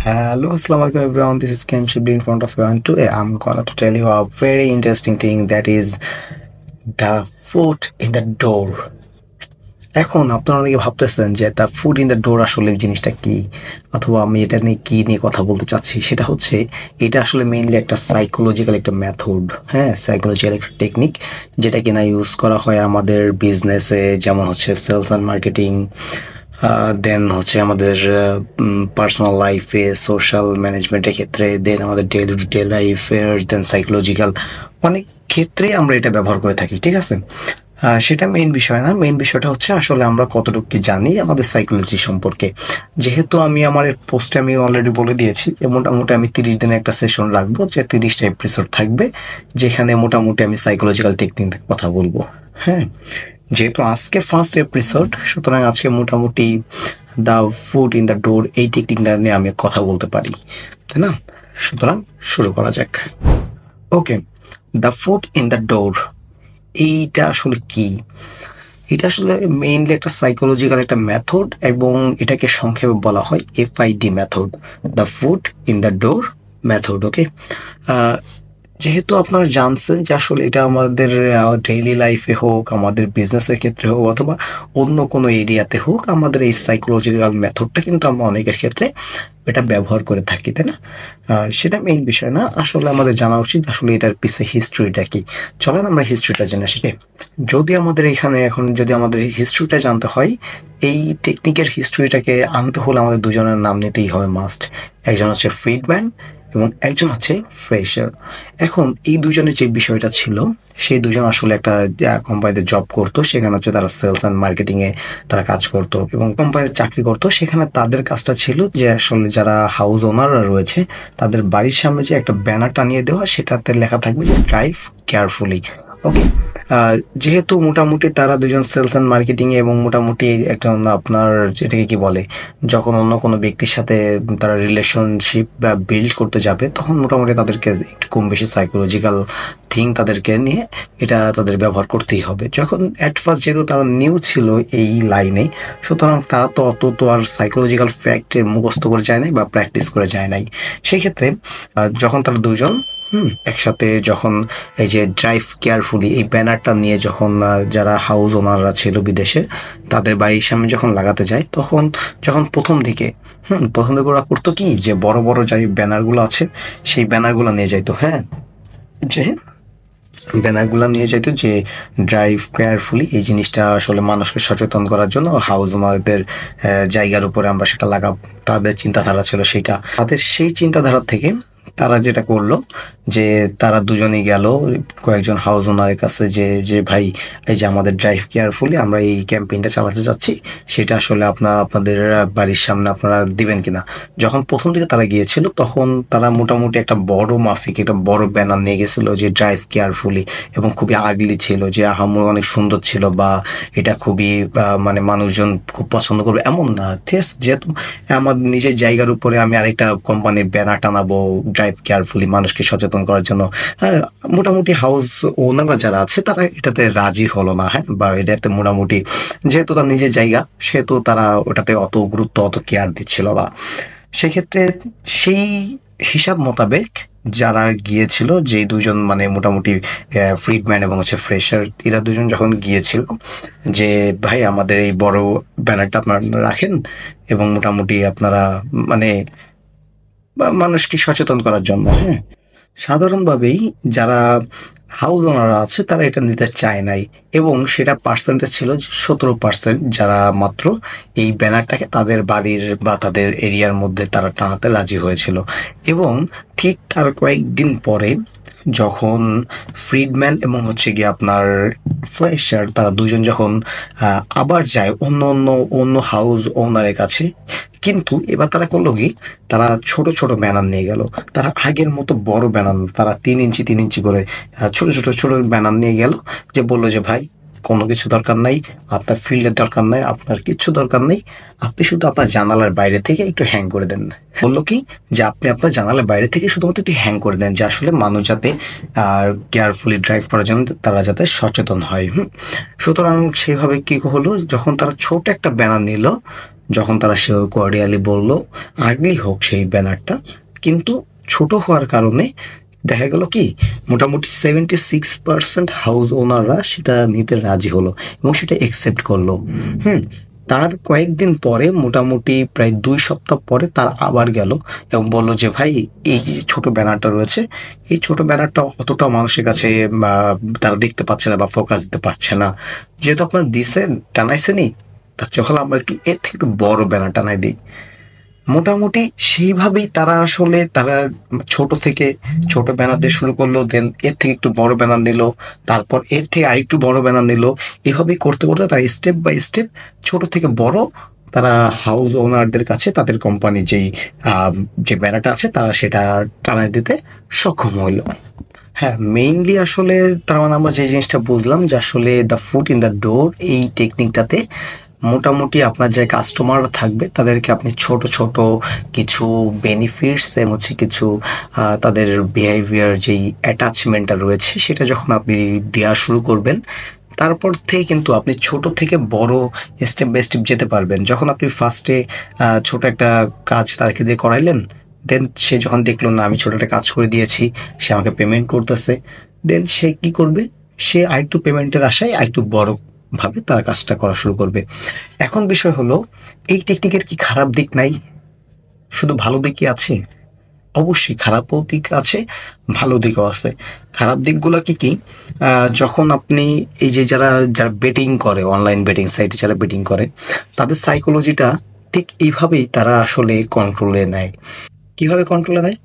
Hello, Assalamu alaikum everyone. This is Kem Shibli in front of you, and today I'm gonna to tell you a very interesting thing that is the foot in the door. এখন আপনারা অনেকে ভাবতেছেন যে the food in the ডোর আসলে জিনিসটা কি, অথবা আমি এটা নিয়ে কি নিয়ে কথা বলতে চাচ্ছি সেটা হচ্ছে এটা আসলে মেইনলি একটা সাইকোলজিক্যাল একটা মেথড, হ্যাঁ, সাইকোলজিক্যাল একটা টেকনিক যেটা কিনা ইউজ করা হয় আমাদের বিজনেসে, যেমন হচ্ছে সেলস অ্যান্ড মার্কেটিং, দেন হচ্ছে আমাদের পার্সোনাল লাইফে, সোশ্যাল ম্যানেজমেন্টের ক্ষেত্রে, দেন আমাদের ডেইলি টু ডে লাইফের, দেন সাইকোলজিক্যাল অনেক ক্ষেত্রে আমরা এটা ব্যবহার করে থাকি, ঠিক আছে। সেটা মেইন বিষয় না, মেইন বিষয়টা হচ্ছে আসলে আমরা কতটুকু কি জানি আমাদের সাইকোলজি সম্পর্কে। যেহেতু আমি আমার পোস্টে আমি অলরেডি বলে দিয়েছি মোটামুটি আমি 30 দিনের একটা সেশন রাখবো, যে 30টা এপিসোড থাকবে, যেখানে মোটামুটি আমি সাইকোলজিক্যাল টেকনিক কথা বলবো। হ্যাঁ, যেহেতু আজকে ফার্স্ট এপিসোড, সুতরাং আজকে মোটামুটি দ্য ফুড ইন দ্য ডোর এই টেকনিকটা নিয়ে আমি কথা বলতে পারি, তাই না? সুতরাং শুরু করা যাক। Okay, the food in the door এইটা আসলে কি? এটা আসলে মেইনলি একটা সাইকোলজিক্যাল একটা মেথড, এবং এটাকে সংক্ষেপে বলা হয় FID method, the food in the door method. Okay, যেহেতু আপনারা জানছেন যে আসলে এটা আমাদের ডেইলি লাইফে হোক, আমাদের বিজনেসের ক্ষেত্রে হোক, অথবা অন্য কোনো এরিয়াতে হোক, আমাদের এই সাইকোলজিক্যাল মেথডটা কিন্তু আমরা অনেকের ক্ষেত্রে এটা ব্যবহার করে থাকি, তাই না? সেটা মেইন বিষয় না, আসলে আমাদের জানা উচিত আসলে এটার পিছে হিস্ট্রিটা কি। চলেন আমরা হিস্ট্রিটা জেনে শিখি। যদি আমাদের এখানে এখন যদি আমাদের হিস্ট্রিটা জানতে হয়, এই টেকনিকের হিস্ট্রিটাকে আনতে হলে আমাদের দুজনের নাম নিতেই হবে মাস্ট। একজন হচ্ছে ফ্রিডম্যান এবং একজন হচ্ছে ফ্রেশার। এখন এই দুজনের যে বিষয়টা ছিল, সেই দুজন আসলে একটা কোম্পানিতে জব করতো, সেখানে হচ্ছে তারা সেলস অ্যান্ড মার্কেটিং এ তারা কাজ করতো এবং কোম্পানিতে চাকরি করতো। সেখানে তাদের কাজটা ছিল যে আসলে যারা হাউস ওনাররা রয়েছে তাদের বাড়ির সামনে যে একটা ব্যানার টানিয়ে দেওয়া, সেটাতে লেখা থাকবে যে ড্রাইভ কেয়ারফুলি। ওকে, যেহেতু মোটামুটি তারা দুজন সেলস অ্যান্ড মার্কেটিং এ, এবং মোটামুটি একটা আপনার যেটাকে কি বলে, যখন অন্য কোনো ব্যক্তির সাথে তারা রিলেশনশিপ বা বিল্ড করতে যাবে, তখন মোটামুটি তাদেরকে একটু কম বেশি সাইকোলজিক্যাল থিং তাদেরকে নিয়ে এটা তাদের ব্যবহার করতেই হবে। যখন অ্যাট ফার্স্ট যেহেতু তারা নিউ ছিল এই লাইনে, সুতরাং তারা তো অত তো আর সাইকোলজিক্যাল ফ্যাক্ট মুখস্থ করে যায় নাই বা প্র্যাকটিস করে যায় নাই। সেই ক্ষেত্রে যখন তারা দুজন একসাথে যখন এই যে ড্রাইভ কেয়ারফুলি এই ব্যানারটা নিয়ে যখন যারা হাউস ওনাররা ছিল বিদেশে, তাদের বাড়ির সামনে যখন লাগাতে যায়, তখন যখন প্রথম দিকে ওরা করতো কি, যে বড় বড় যে ব্যানারগুলো আছে সেই ব্যানারগুলো নিয়ে যাইতো। হ্যাঁ, যে ব্যানারগুলো নিয়ে যাইতো যে ড্রাইভ কেয়ারফুলি, এই জিনিসটা আসলে মানুষকে সচেতন করার জন্য হাউস ওনারদের জায়গার উপরে আমরা সেটা লাগাবো। তাদের চিন্তাধারা ছিল সেইটা। তাদের সেই চিন্তাধারা থেকে তারা যেটা করলো, যে তারা দুজনেই গেল কয়েকজন হাউস ওনারের কাছে, যে যে ভাই, এই যে আমাদের ড্রাইভ কেয়ারফুলি আমরা এই ক্যাম্পেইনটা চালাতে যাচ্ছি, সেটা আসলে আপনাদের বাড়ির সামনে আপনারা দিবেন কিনা। যখন প্রথম দিকে তারা গিয়েছিল, তখন তারা মোটামুটি একটা বড় মাফিক একটা বড় ব্যানার নিয়ে গেছিল যে ড্রাইভ কেয়ারফুলি, এবং খুবই আগলি ছিল, যে আহামরি অনেক সুন্দর ছিল, বা এটা খুবই মানে মানুষজন খুব পছন্দ করবে এমন না। ঠিক আছে, যেহেতু আমার নিজের জায়গার উপরে আমি আরেকটা কোম্পানির ব্যানার টানাবো ড্রাইভ কেয়ারফুলি মানুষকে সচেতন করার জন্য, হ্যাঁ, মোটামুটি হাউস ওনাররা যারা আছে তারা এটাতে রাজি হলো না। হ্যাঁ, বা এটাতে মোটামুটি যেহেতু তার নিজের জায়গা, সেহেতু তারা ওটাতে অত গুরুত্ব অত কেয়ার দিচ্ছিল না। সেক্ষেত্রে সেই হিসাব মোতাবেক যারা গিয়েছিল, যে দুজন মানে মোটামুটি ফ্রিডম্যান এবং হচ্ছে ফ্রেশার, এরা দুজন যখন গিয়েছিল যে ভাই আমাদের এই বড় ব্যানারটা আপনারা রাখেন, এবং মোটামুটি আপনারা মানে মানুষকে সচেতন করার জন্য। হ্যাঁ, সাধারণভাবেই যারা হাউস ওনাররা আছে তারা এটা নিতে চায় নাই, এবং সেটা পার্সেন্টেজ ছিল 17%, যারা মাত্র এই ব্যানারটাকে তাদের বাড়ির বা তাদের এরিয়ার মধ্যে তারা টানাতে রাজি হয়েছিল। এবং ঠিক তার কয়েকদিন পরে যখন ফ্রিডম্যান এবং হচ্ছে গিয়ে আপনার ফ্রেশার, তারা দুজন যখন আবার যায় অন্য হাউস ওনারের কাছে, কিন্তু এবার তারা করলো কি, তারা ছোট ছোট ব্যানার নিয়ে গেল। তারা আগের মতো বড় ব্যানার, তারা 3 ইঞ্চি করে ছোট ছোট ছোট ব্যানার নিয়ে গেল, যে বললো যে ভাই কোনো কিছু দরকার নাই, আপনার ফিল্ডের দরকার নাই, আপনার কিচ্ছু দরকার নেই, আপনি শুধু আপনার জানালার বাইরে থেকে একটু হ্যাং করে দেন। বললো কি, যে আপনি আপনার জানালার বাইরে থেকে শুধুমাত্র একটু হ্যাং করে দেন, যে আসলে মানুষ যাতে কেয়ারফুলি ড্রাইভ করার জন্য তারা যাতে সচেতন হয়। সুতরাং সেভাবে কি হলো, যখন তারা ছোট একটা ব্যানার নিল, যখন তারা সে কোয়ার্ডিয়ালি বলল আগলি হোক সেই ব্যানারটা, কিন্তু ছোট হওয়ার কারণে দেখা গেল কি মোটামুটি 76% হাউস ওনাররা সেটা নিতে রাজি হলো এবং সেটা একসেপ্ট করলো। হুম। তার কয়েকদিন পরে মোটামুটি প্রায় 2 সপ্তাহ পরে তার আবার গেল এবং বলল যে ভাই এই যে ছোট ব্যানারটা রয়েছে, এই ছোট ব্যানারটা অতটা মানুষের কাছে তারা দেখতে পাচ্ছে না বা ফোকাস দিতে পারছে না, যেহেতু আপনার দিছেন টানাইছেনি, তার চেয়ে ভালো আমরা একটু এর থেকে একটু বড় ব্যানার টানাই দিই। মোটামুটি সেইভাবেই তারা আসলে তারা ছোট থেকে ছোট ব্যানার দিয়ে শুরু করলো, দেন এর থেকে একটু বড় ব্যানার নিল, তারপর এর থেকে আরেকটু বড় ব্যানার নিল। এভাবেই করতে করতে তারা স্টেপ বাই স্টেপ ছোট থেকে বড় তারা হাউস ওনারদের কাছে তাদের কোম্পানি যেই যে ব্যানারটা আছে তারা সেটা টানায় দিতে সক্ষম হইলো। হ্যাঁ, মেইনলি আসলে তার মানে আমরা যে জিনিসটা বুঝলাম যে আসলে দ্য ফুট ইন দ্য ডোর এই টেকনিকটাতে মোটামুটি আপনার যে কাস্টমাররা থাকবে তাদেরকে আপনি ছোট ছোট কিছু বেনিফিটস এবং হচ্ছে কিছু তাদের বিহেভিয়ার যেই অ্যাটাচমেন্টটা রয়েছে সেটা যখন আপনি দেওয়া শুরু করবেন, তারপর থেকে কিন্তু আপনি ছোট থেকে বড় স্টেপ বাই স্টেপ যেতে পারবেন। যখন আপনি ফার্স্টে ছোট একটা কাজ তাদেরকে দিয়ে করাইলেন, দেন সে যখন দেখলো না আমি ছোট একটা কাজ করে দিয়েছি, সে আমাকে পেমেন্ট করতেছে, দেন সে কি করবে, সে আরেকটু পেমেন্টের আশায় আরেকটু বড় ভাবে তার কাজটা করা শুরু করবে। এখন বিষয় হলো এই টেকনিকের কি খারাপ দিক নাই? শুধু ভালো দিকই আছে? অবশ্যই খারাপও দিক আছে, ভালো দিকও আছে। খারাপ দিকগুলো কি কি? যখন আপনি এই যে যারা যারা বেটিং করে, অনলাইন বেটিং সাইটে যারা বেটিং করে, তাদের সাইকোলজিটা ঠিক এইভাবেই তারা আসলে কন্ট্রোলে নেয়। কিভাবে কন্ট্রোলে নেয়?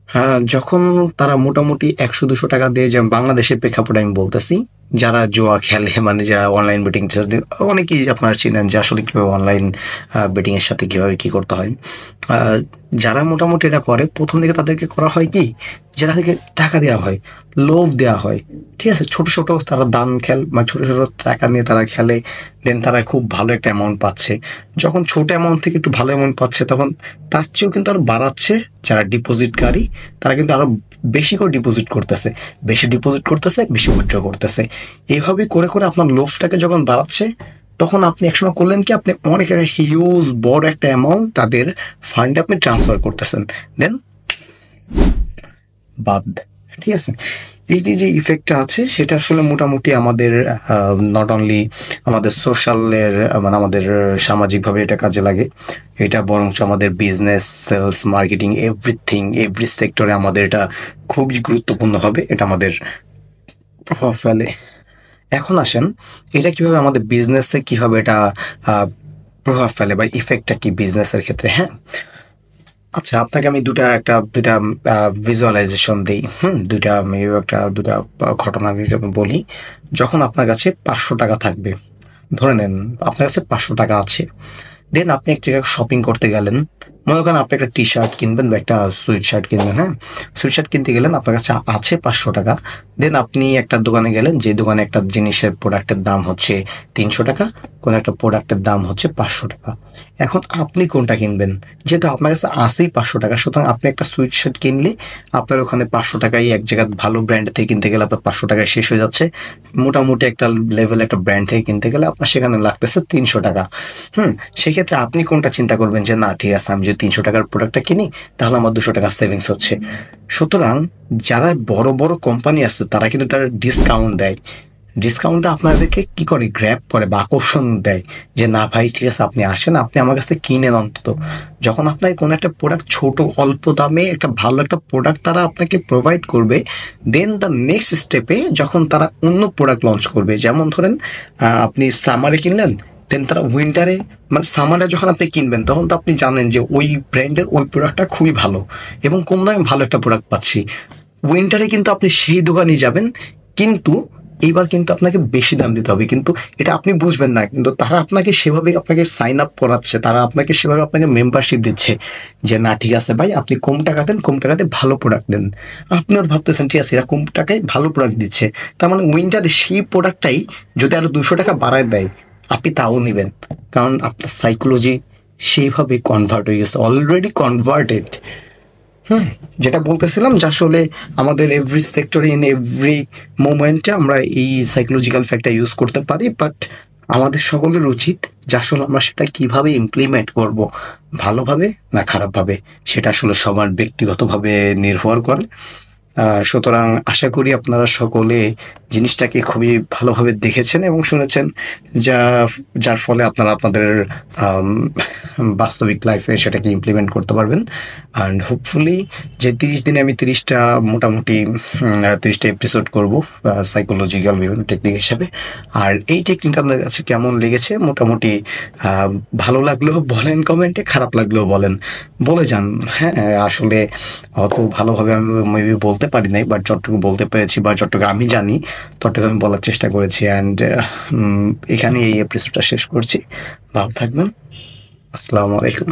হ্যাঁ, যখন তারা মোটামুটি 100-200 টাকা দিয়ে, যেমন বাংলাদেশের প্রেক্ষাপটে আমি বলতেছি, যারা জুয়া খেলে মানে যারা অনলাইন বেটিং, অনেকেই আপনারা চিনেন যে আসলে কীভাবে অনলাইন বেটিং এর সাথে কীভাবে কী করতে হয়। আহ, যারা মোটামুটি এটা করে প্রথম দিকে তাদেরকে করা হয় কি, যে তাদেরকে টাকা দেওয়া হয়, লোভ দেওয়া হয়। ঠিক আছে, ছোট ছোট তারা দান খেল মানে ছোট ছোট টাকা নিয়ে তারা খেলে, দেন তারা খুব ভালো একটা অ্যামাউন্ট পাচ্ছে। যখন ছোট অ্যামাউন্ট থেকে একটু ভালো অ্যামাউন্ট পাচ্ছে তখন তার চেয়েও কিন্তু আরো বাড়াচ্ছে। যারা ডিপোজিটকারী তারা কিন্তু আরো বেশি করে ডিপোজিট করতেছে, বেশি ডিপোজিট করতেছে, বেশি উইথড্র করতেছে। এইভাবে করে করে আপনার লোভটাকে যখন বাড়াচ্ছে, তখন আপনি একসময় করলেন কি, আপনি অনেক একটা হিউজ বড় একটা অ্যামাউন্ট তাদের ফান্ডে আপনি ট্রান্সফার করতেছেন, দেন বাদ। ঠিক আছে, এই যে যে ইফেক্টটা আছে সেটা আসলে মোটামুটি আমাদের নট অনলি আমাদের সোশ্যালের মানে আমাদের সামাজিকভাবে এটা কাজে লাগে, এটা বরঞ্চ আমাদের business, sales, marketing, everything, every সেক্টরে আমাদের এটা খুবই গুরুত্বপূর্ণ হবে, এটা আমাদের প্রভাব ফেলে। এখন আসেন এটা কিভাবে আমাদের বিজনেসে কিভাবে এটা আহ, প্রভাব ফেলে বা ইফেক্টটা কি বিজনেসের ক্ষেত্রে। হ্যাঁ, আচ্ছা আপনাকে আমি দুটা ভিজুয়ালাইজেশন দিই। দুইটা আমি দুটা ঘটনা আমি বলি। যখন আপনার কাছে 500 টাকা থাকবে, ধরে নেন আপনার কাছে 500 টাকা আছে, দেন আপনি একটা জায়গায় শপিং করতে গেলেন, মনে করেন আপনি একটা টি শার্ট কিনবেন বা একটা সুইট শার্ট কিনবেন। হ্যাঁ, সুইট শার্ট কিনতে গেলেন, আপনার কাছে আছে 500 টাকা। দেন আপনি একটা দোকানে গেলেন, যে দোকানে একটা জিনিসের প্রোডাক্টের দাম হচ্ছে 300 টাকা, কোনো একটা প্রোডাক্টের দাম হচ্ছে 500 টাকা। এখন আপনি কোনটা কিনবেন? যেহেতু আপনার কাছে আছেই 500 টাকা, সুতরাং আপনি একটা সুইট শার্ট কিনলে আপনার ওখানে 500 টাকায় এক জায়গায় ভালো ব্র্যান্ড থেকে কিনতে গেলে আপনার 500 টাকায় শেষ হয়ে যাচ্ছে। মোটামুটি একটা লেভেল একটা ব্র্যান্ড থেকে কিনতে গেলে আপনার সেখানে লাগতেছে 300 টাকা। সেক্ষেত্রে আপনি কোনটা চিন্তা করবেন যে না ঠিক আছে, আমি যদি 300 টাকার প্রোডাক্টটা কিনি তাহলে আমার 200 টাকা সেভিংস হচ্ছে। সুতরাং যারা বড় বড় কোম্পানি আছে তারা কিন্তু তারা ডিসকাউন্ট দেয়, ডিসকাউন্টটা আপনাদেরকে কি করে গ্র্যাব করে বা আকর্ষণ দেয়, যে না ভাই ঠিক আছে আপনি আসেন, আপনি আমার কাছে কিনেন অন্তত। যখন আপনাকে কোনো একটা প্রোডাক্ট ছোট অল্প দামে একটা ভালো একটা প্রোডাক্ট তারা আপনাকে প্রোভাইড করবে, দেন দ্য নেক্সট স্টেপে যখন তারা অন্য প্রোডাক্ট লঞ্চ করবে, যেমন ধরেন আপনি সামারে কিনলেন, দেন তারা উইন্টারে মানে সামারে যখন আপনি কিনবেন তখন তো আপনি জানেন যে ওই ব্র্যান্ডের ওই প্রোডাক্টটা খুবই ভালো এবং কম দামে ভালো একটা প্রোডাক্ট পাচ্ছি। উইন্টারে কিন্তু আপনি সেই দোকানে যাবেন, কিন্তু এইবার কিন্তু আপনাকে বেশি দাম দিতে হবে, কিন্তু এটা আপনি বুঝবেন না, কিন্তু তারা আপনাকে সেভাবে আপনাকে সাইন আপ করাচ্ছে, তারা আপনাকে সেভাবে আপনাকে মেম্বারশিপ দিচ্ছে যে না ঠিক আছে ভাই আপনি কম টাকা দেন, কম টাকাতে ভালো প্রোডাক্ট দেন। আপনিও ভাবতেছেন ঠিক আছে এরা কম টাকায় ভালো প্রোডাক্ট দিচ্ছে, তার মানে উইন্টারে সেই প্রোডাক্টটাই যদি আরো 200 টাকা বাড়ায় দেয় আপনি তাও নেবেন, কারণ আপনার সাইকোলজি সেইভাবে কনভার্ট হয়ে গেছে, অলরেডি কনভার্টেড। যেটা বলতেছিলাম যে আসলে আমাদের এভরি সেক্টরে ইন এভরি মোমেন্টে আমরা এই সাইকোলজিক্যাল ফ্যাক্টর ইউজ করতে পারি, বাট আমাদের সকলের উচিত যে আসলে আমরা সেটা কিভাবে ইমপ্লিমেন্ট করব, ভালোভাবে না খারাপভাবে, সেটা আসলে সবার ব্যক্তিগতভাবে নির্ভর করে। সুতরাং আশা করি আপনারা সকলে জিনিসটাকে খুবই ভালোভাবে দেখেছেন এবং শুনেছেন, যা যার ফলে আপনারা আপনাদের আম, বাস্তবিক লাইফে সেটাকে ইমপ্লিমেন্ট করতে পারবেন। অ্যান্ড হোপফুলি যে 30 দিনে আমি 30টা মোটামুটি 30টা এপিসোড করব সাইকোলজিক্যাল বিভিন্ন টেকনিক হিসাবে। আর এই টেকনিকটা আপনাদের কাছে কেমন লেগেছে, মোটামুটি ভালো লাগলেও বলেন কমেন্টে, খারাপ লাগলেও বলেন, বলে যান। হ্যাঁ, আসলে অত ভালোভাবে আমি মেবি বলতে পারি নাই, বাট যতটুকু বলতে পেরেছি বা যতটুকু আমি জানি ততটুকু আমি বলার চেষ্টা করেছি। অ্যান্ড এখানে এই এপিসোডটা শেষ করছি। ভালো থাকবেন। আসসালামু আলাইকুম।